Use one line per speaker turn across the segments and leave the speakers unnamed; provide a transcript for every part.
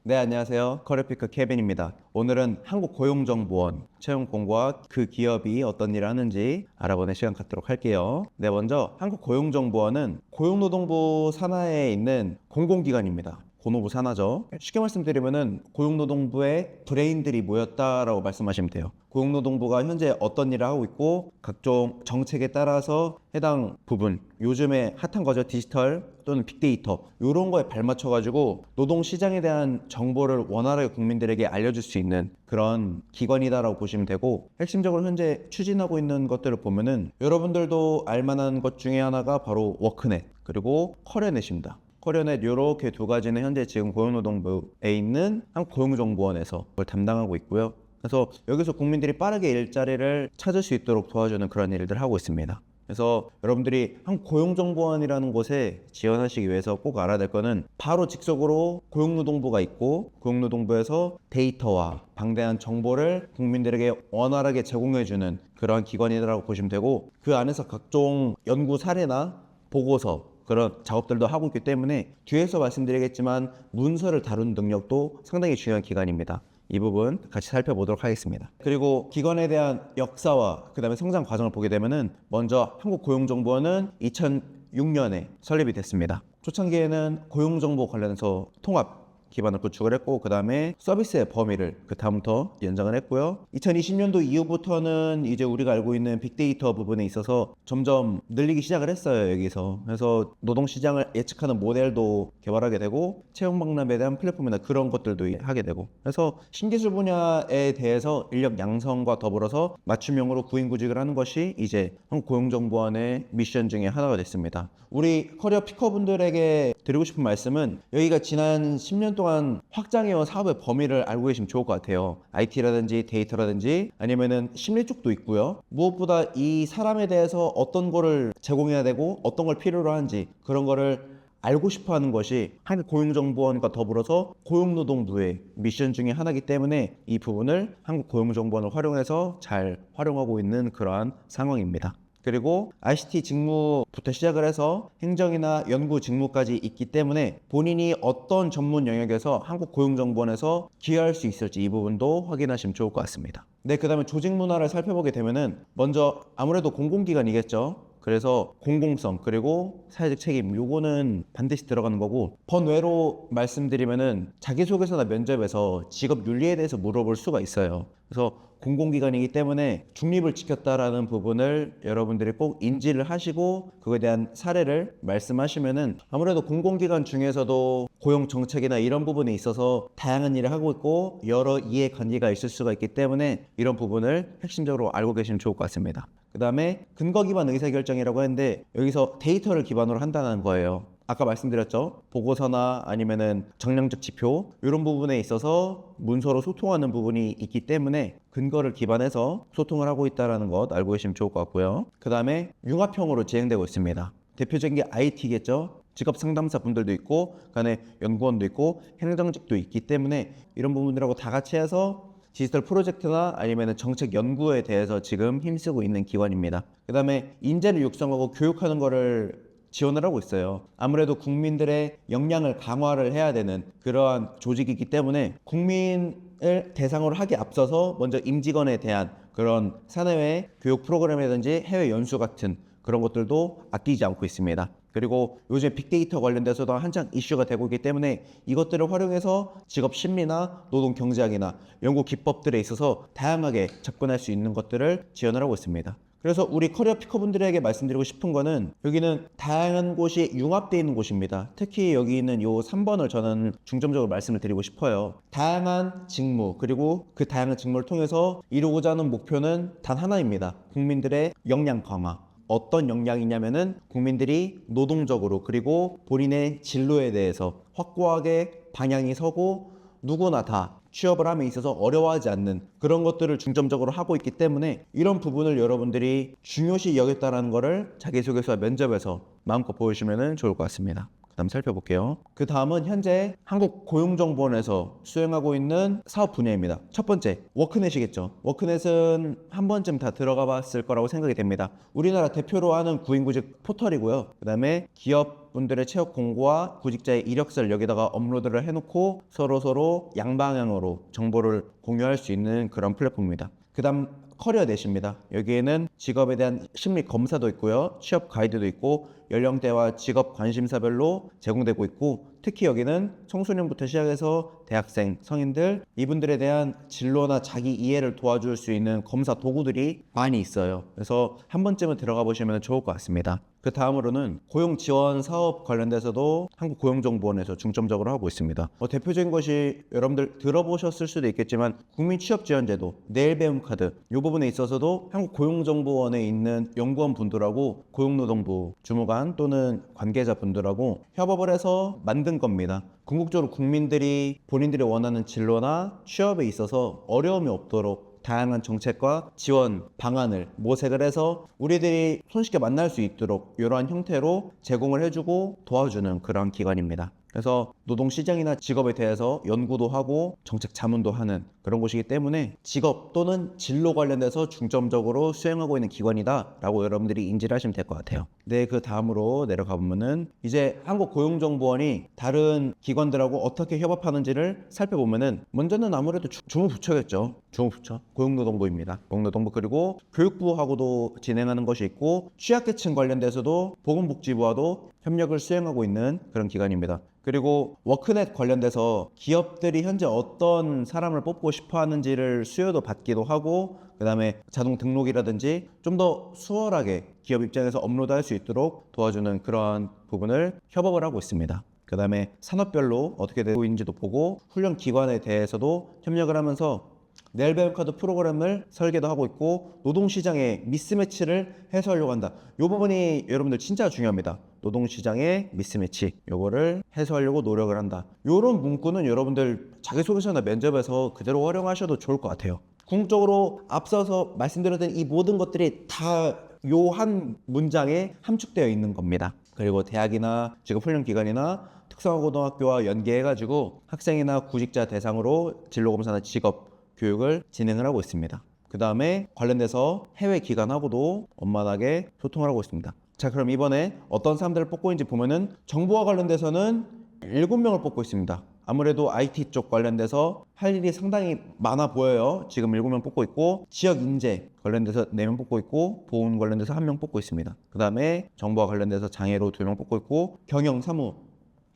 네, 안녕하세요. 커리피커 케빈입니다. 오늘은 한국고용정보원 채용 공고와 그 기업이 어떤 일을 하는지 알아보는 시간 갖도록 할게요. 네, 먼저 한국고용정보원은 고용노동부 산하에 있는 공공기관입니다. 고노부 산하죠. 쉽게 말씀드리면은 고용노동부의 브레인들이 모였다라고 말씀하시면 돼요. 고용노동부가 현재 어떤 일을 하고 있고 각종 정책에 따라서 해당 부분, 요즘에 핫한 거죠. 디지털 또는 빅데이터 이런 거에 발맞춰 가지고 노동시장에 대한 정보를 원활하게 국민들에게 알려줄 수 있는 그런 기관이다라고 보시면 되고, 핵심적으로 현재 추진하고 있는 것들을 보면은 여러분들도 알만한 것 중에 하나가 바로 워크넷 그리고 커리어넷입니다. 커리어넷 이렇게 두 가지는 현재 지금 고용노동부에 있는 한국고용정보원에서 그걸 담당하고 있고요. 그래서 여기서 국민들이 빠르게 일자리를 찾을 수 있도록 도와주는 그런 일들 하고 있습니다. 그래서 여러분들이 한국고용정보원이라는 곳에 지원하시기 위해서 꼭 알아야 될 거는 바로 직속으로 고용노동부가 있고 고용노동부에서 데이터와 방대한 정보를 국민들에게 원활하게 제공해주는 그러한 기관이라고 보시면 되고, 그 안에서 각종 연구 사례나 보고서 그런 작업들도 하고 있기 때문에 뒤에서 말씀드리겠지만 문서를 다루는 능력도 상당히 중요한 기관입니다. 이 부분 같이 살펴보도록 하겠습니다. 그리고 기관에 대한 역사와 그 다음에 성장 과정을 보게 되면은, 먼저 한국고용정보원은 2006년에 설립이 됐습니다. 초창기에는 고용정보 관련해서 통합 기반을 구축을 했고, 그 다음에 서비스의 범위를 그 다음부터 연장을 했고요. 2020년도 이후부터는 이제 우리가 알고 있는 빅데이터 부분에 있어서 점점 늘리기 시작을 했어요, 여기서. 그래서 노동시장을 예측하는 모델도 개발하게 되고, 채용 박람회에 대한 플랫폼이나 그런 것들도 하게 되고, 그래서 신기술 분야에 대해서 인력 양성과 더불어서 맞춤형으로 구인구직을 하는 것이 이제 한국고용정보원의 미션 중에 하나가 됐습니다. 우리 커리어 피커분들에게 드리고 싶은 말씀은, 여기가 지난 10년 동안 확장해온 사업의 범위를 알고 계시면 좋을 것 같아요. IT라든지 데이터라든지 아니면은 심리 쪽도 있고요. 무엇보다 이 사람에 대해서 어떤 거를 제공해야 되고 어떤 걸 필요로 하는지 그런 거를 알고 싶어 하는 것이 한국고용정보원과 더불어서 고용노동부의 미션 중에 하나이기 때문에 이 부분을 한국고용정보원을 활용해서 잘 활용하고 있는 그러한 상황입니다. 그리고 ICT 직무부터 시작을 해서 행정이나 연구 직무까지 있기 때문에 본인이 어떤 전문 영역에서 한국고용정보원에서 기여할 수 있을지 이 부분도 확인하시면 좋을 것 같습니다. 네, 그 다음에 조직 문화를 살펴보게 되면은, 먼저 아무래도 공공기관이겠죠. 그래서 공공성 그리고 사회적 책임, 요거는 반드시 들어가는 거고, 번외로 말씀드리면은 자기소개서나 면접에서 직업 윤리에 대해서 물어볼 수가 있어요. 그래서 공공기관이기 때문에 중립을 지켰다라는 부분을 여러분들이 꼭 인지를 하시고 그거에 대한 사례를 말씀하시면은, 아무래도 공공기관 중에서도 고용 정책이나 이런 부분에 있어서 다양한 일을 하고 있고 여러 이해관계가 있을 수가 있기 때문에 이런 부분을 핵심적으로 알고 계시면 좋을 것 같습니다. 그 다음에 근거 기반 의사결정이라고 했는데, 여기서 데이터를 기반으로 한다는 거예요. 아까 말씀드렸죠. 보고서나 아니면은 정량적 지표 이런 부분에 있어서 문서로 소통하는 부분이 있기 때문에 근거를 기반해서 소통을 하고 있다는 것 알고 계시면 좋을 것 같고요. 그 다음에 융합형으로 진행되고 있습니다. 대표적인 게 IT겠죠. 직업 상담사 분들도 있고 그 안에 연구원도 있고 행정직도 있기 때문에 이런 부분들하고 다 같이 해서 디지털 프로젝트나 아니면 정책 연구에 대해서 지금 힘쓰고 있는 기관입니다. 그 다음에 인재를 육성하고 교육하는 거를 지원을 하고 있어요. 아무래도 국민들의 역량을 강화를 해야 되는 그러한 조직이기 때문에 국민을 대상으로 하기 앞서서 먼저 임직원에 대한 그런 사내외 교육 프로그램이라든지 해외 연수 같은 그런 것들도 아끼지 않고 있습니다. 그리고 요즘 빅데이터 관련돼서도 한창 이슈가 되고 있기 때문에 이것들을 활용해서 직업 심리나 노동 경제학이나 연구 기법들에 있어서 다양하게 접근할 수 있는 것들을 지원을 하고 있습니다. 그래서 우리 커리어 피커분들에게 말씀드리고 싶은 거는, 여기는 다양한 곳이 융합되어 있는 곳입니다. 특히 여기 있는 요 3번을 저는 중점적으로 말씀을 드리고 싶어요. 다양한 직무, 그리고 그 다양한 직무를 통해서 이루고자 하는 목표는 단 하나입니다. 국민들의 역량 강화. 어떤 역량이냐면은 국민들이 노동적으로 그리고 본인의 진로에 대해서 확고하게 방향이 서고 누구나 다 취업을 함에 있어서 어려워하지 않는 그런 것들을 중점적으로 하고 있기 때문에 이런 부분을 여러분들이 중요시 여겼다는 것을 자기소개서와 면접에서 마음껏 보여주시면 좋을 것 같습니다. 그다음 살펴볼게요. 그 다음은 현재 한국고용정보원에서 수행하고 있는 사업 분야입니다. 첫 번째, 워크넷이겠죠. 워크넷은 한 번쯤 다 들어가 봤을 거라고 생각이 됩니다. 우리나라 대표로 하는 구인구직 포털이고요. 그 다음에 기업분들의 취업 공고와 구직자의 이력서를 여기다가 업로드를 해놓고 서로 양방향으로 정보를 공유할 수 있는 그런 플랫폼입니다. 그 다음 커리어넷입니다. 여기에는 직업에 대한 심리 검사도 있고요. 취업 가이드도 있고 연령대와 직업 관심사별로 제공되고 있고, 특히 여기는 청소년부터 시작해서 대학생, 성인들 이분들에 대한 진로나 자기 이해를 도와줄 수 있는 검사 도구들이 많이 있어요. 그래서 한 번쯤은 들어가 보시면 좋을 것 같습니다. 그 다음으로는 고용 지원 사업 관련돼서도 한국고용정보원에서 중점적으로 하고 있습니다. 대표적인 것이 여러분들 들어보셨을 수도 있겠지만 국민취업지원제도, 내일 배움 카드, 이 부분에 있어서도 한국고용정보원에 있는 연구원 분들하고 고용노동부 주무관 또는 관계자분들하고 협업을 해서 만든 겁니다. 궁극적으로 국민들이 본인들이 원하는 진로나 취업에 있어서 어려움이 없도록 다양한 정책과 지원 방안을 모색을 해서 우리들이 손쉽게 만날 수 있도록 이러한 형태로 제공을 해주고 도와주는 그런 기관입니다. 그래서 노동시장이나 직업에 대해서 연구도 하고 정책 자문도 하는 그런 곳이기 때문에 직업 또는 진로 관련돼서 중점적으로 수행하고 있는 기관이다 라고 여러분들이 인지를 하시면 될 것 같아요. 네, 그 다음으로 내려가 보면은 이제 한국고용정보원이 다른 기관들하고 어떻게 협업하는지를 살펴보면은 먼저는 아무래도 주무부처겠죠. 주무부처 고용노동부입니다. 고용노동부, 그리고 교육부하고도 진행하는 것이 있고 취약계층 관련돼서도 보건복지부와도 협력을 수행하고 있는 그런 기관입니다. 그리고 워크넷 관련돼서 기업들이 현재 어떤 사람을 뽑고 싶어 하는지를 수요도 받기도 하고, 그 다음에 자동 등록이라든지 좀 더 수월하게 기업 입장에서 업로드할 수 있도록 도와주는 그런 부분을 협업을 하고 있습니다. 그 다음에 산업별로 어떻게 되고 있는지도 보고 훈련 기관에 대해서도 협력을 하면서 내일 배움 카드 프로그램을 설계도 하고 있고 노동시장의 미스매치를 해소하려고 한다. 이 부분이 여러분들 진짜 중요합니다. 노동시장의 미스매치, 요거를 해소하려고 노력을 한다. 요런 문구는 여러분들 자기소개서나 면접에서 그대로 활용하셔도 좋을 것 같아요. 궁극적으로 앞서서 말씀드렸던 이 모든 것들이 다 요 한 문장에 함축되어 있는 겁니다. 그리고 대학이나 직업훈련기관이나 특성화고등학교와 연계해가지고 학생이나 구직자 대상으로 진로검사나 직업 교육을 진행을 하고 있습니다. 그 다음에 관련돼서 해외 기관하고도 원만하게 소통을 하고 있습니다. 자, 그럼 이번에 어떤 사람들을 뽑고 있는지 보면은 정보와 관련돼서는 7명을 뽑고 있습니다. 아무래도 IT 쪽 관련돼서 할 일이 상당히 많아 보여요. 지금 7명 뽑고 있고, 지역 인재 관련돼서 4명 뽑고 있고, 보훈 관련돼서 1명 뽑고 있습니다. 그 다음에 정보와 관련돼서 장애로 2명 뽑고 있고, 경영, 사무,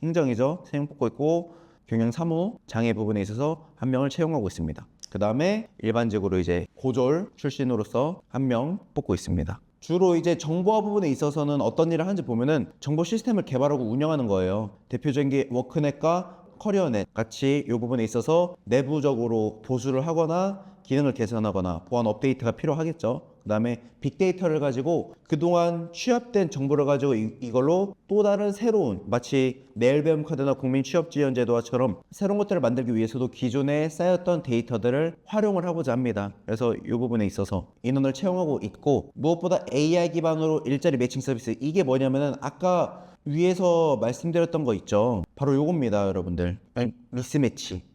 행정이죠. 3명 뽑고 있고, 경영, 사무, 장애 부분에 있어서 1명을 채용하고 있습니다. 그 다음에 일반적으로 이제 고졸 출신으로서 1명 뽑고 있습니다. 주로 이제 정보화 부분에 있어서는 어떤 일을 하는지 보면은 정보 시스템을 개발하고 운영하는 거예요. 대표적인 게 워크넷과 커리어넷 같이 이 부분에 있어서 내부적으로 보수를 하거나 기능을 개선하거나 보안 업데이트가 필요하겠죠. 그 다음에 빅데이터를 가지고 그동안 취합된 정보를 가지고 이걸로 또 다른 새로운, 마치 내일 배움 카드나 국민취업지원제도처럼 새로운 것들을 만들기 위해서도 기존에 쌓였던 데이터들을 활용을 하고자 합니다. 그래서 이 부분에 있어서 인원을 채용하고 있고, 무엇보다 AI 기반으로 일자리 매칭 서비스, 이게 뭐냐면은 아까 위에서 말씀드렸던 거 있죠. 바로 요겁니다, 여러분들.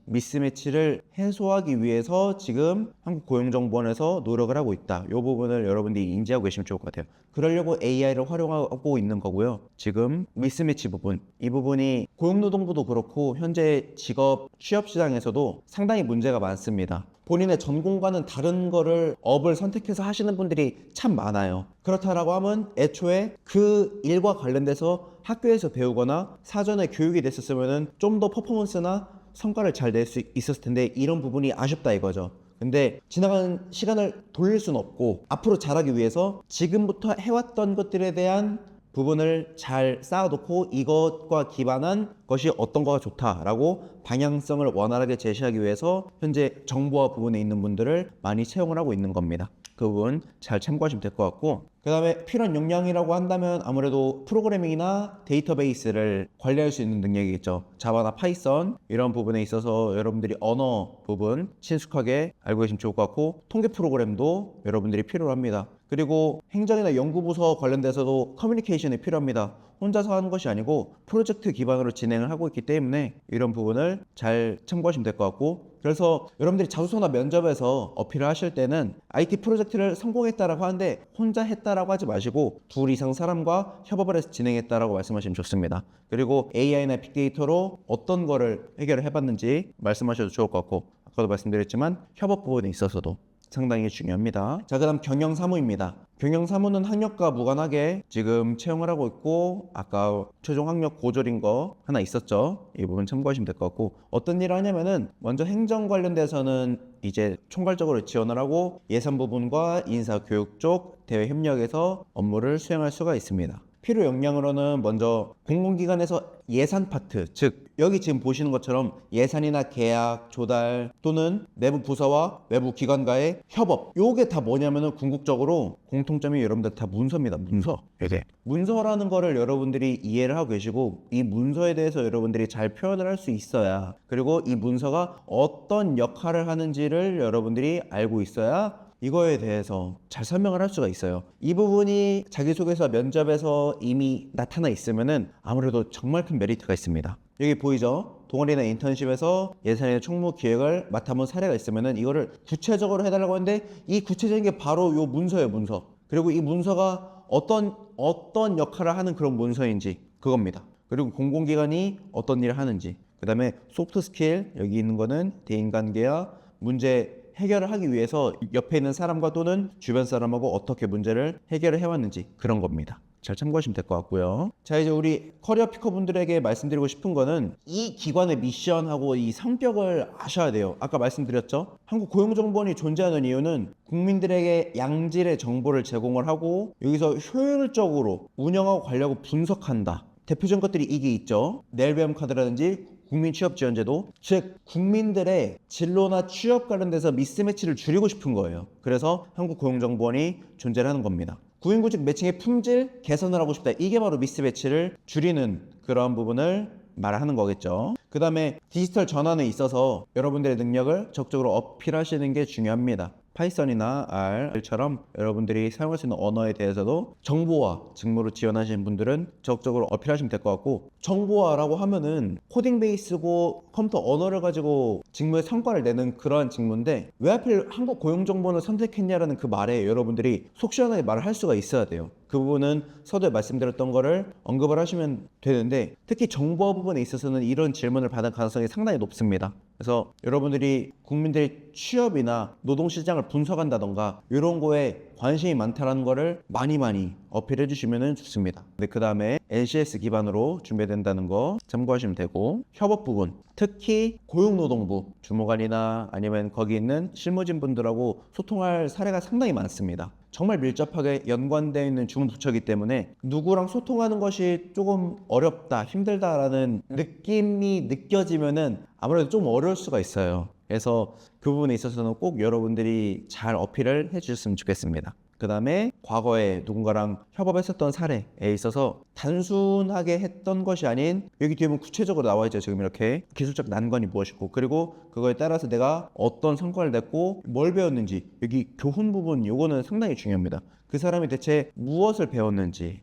미스매치를 해소하기 위해서 지금 한국고용정보원에서 노력을 하고 있다. 이 부분을 여러분들이 인지하고 계시면 좋을 것 같아요. 그러려고 AI를 활용하고 있는 거고요. 지금 미스매치 부분, 이 부분이 고용노동부도 그렇고 현재 직업 취업시장에서도 상당히 문제가 많습니다. 본인의 전공과는 다른 거를 업을 선택해서 하시는 분들이 참 많아요. 그렇다라고 하면 애초에 그 일과 관련돼서 학교에서 배우거나 사전에 교육이 됐었으면 좀 더 퍼포먼스나 성과를 잘 낼 수 있었을 텐데 이런 부분이 아쉽다 이거죠. 근데 지나간 시간을 돌릴 수는 없고 앞으로 잘하기 위해서 지금부터 해왔던 것들에 대한 부분을 잘 쌓아놓고 이것과 기반한 것이 어떤 거가 좋다라고 방향성을 원활하게 제시하기 위해서 현재 정보화 부분에 있는 분들을 많이 채용을 하고 있는 겁니다. 그 부분 잘 참고하시면 될 것 같고, 그 다음에 필요한 역량이라고 한다면 아무래도 프로그래밍이나 데이터베이스를 관리할 수 있는 능력이겠죠. 자바나 파이썬 이런 부분에 있어서 여러분들이 언어 부분 친숙하게 알고 계시면 좋을 것 같고, 통계 프로그램도 여러분들이 필요로 합니다. 그리고 행정이나 연구부서 관련돼서도 커뮤니케이션이 필요합니다. 혼자서 하는 것이 아니고 프로젝트 기반으로 진행을 하고 있기 때문에 이런 부분을 잘 참고하시면 될 것 같고, 그래서 여러분들이 자소서나 면접에서 어필을 하실 때는 IT 프로젝트를 성공했다라고 하는데 혼자 했다라고 하지 마시고 둘 이상 사람과 협업을 해서 진행했다라고 말씀하시면 좋습니다. 그리고 AI나 빅데이터로 어떤 거를 해결을 해봤는지 말씀하셔도 좋을 것 같고, 아까도 말씀드렸지만 협업 부분에 있어서도 상당히 중요합니다. 자, 그다음 경영사무입니다. 경영사무는 학력과 무관하게 지금 채용을 하고 있고, 아까 최종 학력 고졸인 거 하나 있었죠. 이 부분 참고하시면 될 것 같고, 어떤 일을 하냐면은 먼저 행정 관련돼서는 이제 총괄적으로 지원을 하고 예산 부분과 인사 교육 쪽 대외 협력에서 업무를 수행할 수가 있습니다. 필요 역량으로는 먼저 공공기관에서 예산 파트, 즉 여기 지금 보시는 것처럼 예산이나 계약, 조달 또는 내부 부서와 외부 기관과의 협업, 요게 다 뭐냐면은 궁극적으로 공통점이 여러분들 다 문서입니다. 문서. 이게 문서라는 거를 여러분들이 이해를 하고 계시고, 이 문서에 대해서 여러분들이 잘 표현을 할 수 있어야, 그리고 이 문서가 어떤 역할을 하는지를 여러분들이 알고 있어야 이거에 대해서 잘 설명을 할 수가 있어요. 이 부분이 자기소개서 면접에서 이미 나타나 있으면은 아무래도 정말 큰 메리트가 있습니다. 여기 보이죠? 동아리나 인턴십에서 예산이나 총무 기획을 맡아본 사례가 있으면은 이거를 구체적으로 해달라고 하는데, 이 구체적인 게 바로 요 문서예요, 문서. 그리고 이 문서가 어떤 역할을 하는 그런 문서인지 그겁니다. 그리고 공공기관이 어떤 일을 하는지, 그 다음에 소프트 스킬, 여기 있는 거는 대인관계와 문제 해결을 하기 위해서 옆에 있는 사람과 또는 주변 사람하고 어떻게 문제를 해결을 해왔는지 그런 겁니다. 잘 참고하시면 될 것 같고요. 자, 이제 우리 커리어 피커 분들에게 말씀드리고 싶은 거는 이 기관의 미션하고 이 성격을 아셔야 돼요. 아까 말씀드렸죠? 한국고용정보원이 존재하는 이유는 국민들에게 양질의 정보를 제공을 하고 여기서 효율적으로 운영하고 관리하고 분석한다. 대표적인 것들이 이게 있죠. 넬베엄 카드라든지 국민취업지원제도, 즉 국민들의 진로나 취업 관련돼서 미스매치를 줄이고 싶은 거예요. 그래서 한국고용정보원이 존재를 하는 겁니다. 구인구직 매칭의 품질 개선을 하고 싶다. 이게 바로 미스매치를 줄이는 그런 부분을 말하는 거겠죠. 그 다음에 디지털 전환에 있어서 여러분들의 능력을 적극적으로 어필하시는 게 중요합니다. 파이썬이나 R처럼 여러분들이 사용할 수 있는 언어에 대해서도 정보화 직무로 지원하시는 분들은 적극적으로 어필하시면 될 것 같고, 정보화라고 하면은 코딩 베이스고 컴퓨터 언어를 가지고 직무의 성과를 내는 그러한 직무인데 왜 하필 한국고용정보원을 선택했냐라는 그 말에 여러분들이 속 시원하게 말을 할 수가 있어야 돼요. 그 부분은 서두에 말씀드렸던 거를 언급을 하시면 되는데, 특히 정보화 부분에 있어서는 이런 질문을 받을 가능성이 상당히 높습니다. 그래서 여러분들이 국민들의 취업이나 노동시장을 분석한다던가 이런 거에 관심이 많다는 거를 많이 어필해 주시면 좋습니다. 그 다음에 NCS 기반으로 준비된다는 거 참고하시면 되고, 협업 부분, 특히 고용노동부 주무관이나 아니면 거기 있는 실무진 분들하고 소통할 사례가 상당히 많습니다. 정말 밀접하게 연관되어 있는 주무부처이기 때문에 누구랑 소통하는 것이 조금 어렵다, 힘들다라는 느낌이 느껴지면은 아무래도 좀 어려울 수가 있어요. 그래서 그 부분에 있어서는 꼭 여러분들이 잘 어필을 해주셨으면 좋겠습니다. 그 다음에 과거에 누군가랑 협업했었던 사례에 있어서 단순하게 했던 것이 아닌, 여기 뒤에 보면 구체적으로 나와 있죠. 지금 이렇게 기술적 난관이 무엇이고, 그리고 그거에 따라서 내가 어떤 성과를 냈고 뭘 배웠는지, 여기 교훈 부분 요거는 상당히 중요합니다. 그 사람이 대체 무엇을 배웠는지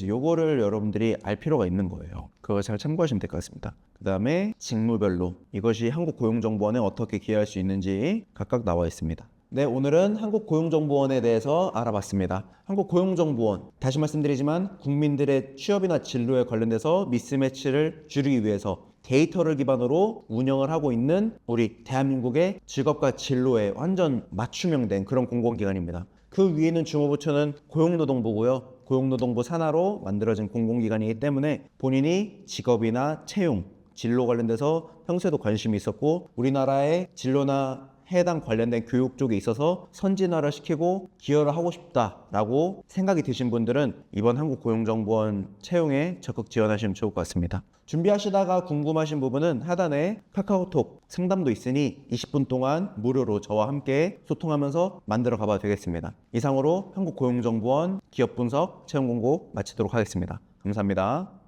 요거를 여러분들이 알 필요가 있는 거예요. 그거 잘 참고하시면 될 것 같습니다. 그 다음에 직무별로 이것이 한국고용정보원에 어떻게 기여할 수 있는지 각각 나와 있습니다. 네, 오늘은 한국고용정보원에 대해서 알아봤습니다. 한국고용정보원, 다시 말씀드리지만 국민들의 취업이나 진로에 관련돼서 미스매치를 줄이기 위해서 데이터를 기반으로 운영을 하고 있는 우리 대한민국의 직업과 진로에 완전 맞춤형된 그런 공공기관입니다. 그 위에는 주무부처는 고용노동부고요. 고용노동부 산하로 만들어진 공공기관이기 때문에 본인이 직업이나 채용, 진로 관련돼서 평소에도 관심이 있었고, 우리나라의 진로나 해당 관련된 교육 쪽에 있어서 선진화를 시키고 기여를 하고 싶다라고 생각이 드신 분들은 이번 한국고용정보원 채용에 적극 지원하시면 좋을 것 같습니다. 준비하시다가 궁금하신 부분은 하단에 카카오톡 상담도 있으니 20분 동안 무료로 저와 함께 소통하면서 만들어 가봐도 되겠습니다. 이상으로 한국고용정보원 기업분석 채용공고 마치도록 하겠습니다. 감사합니다.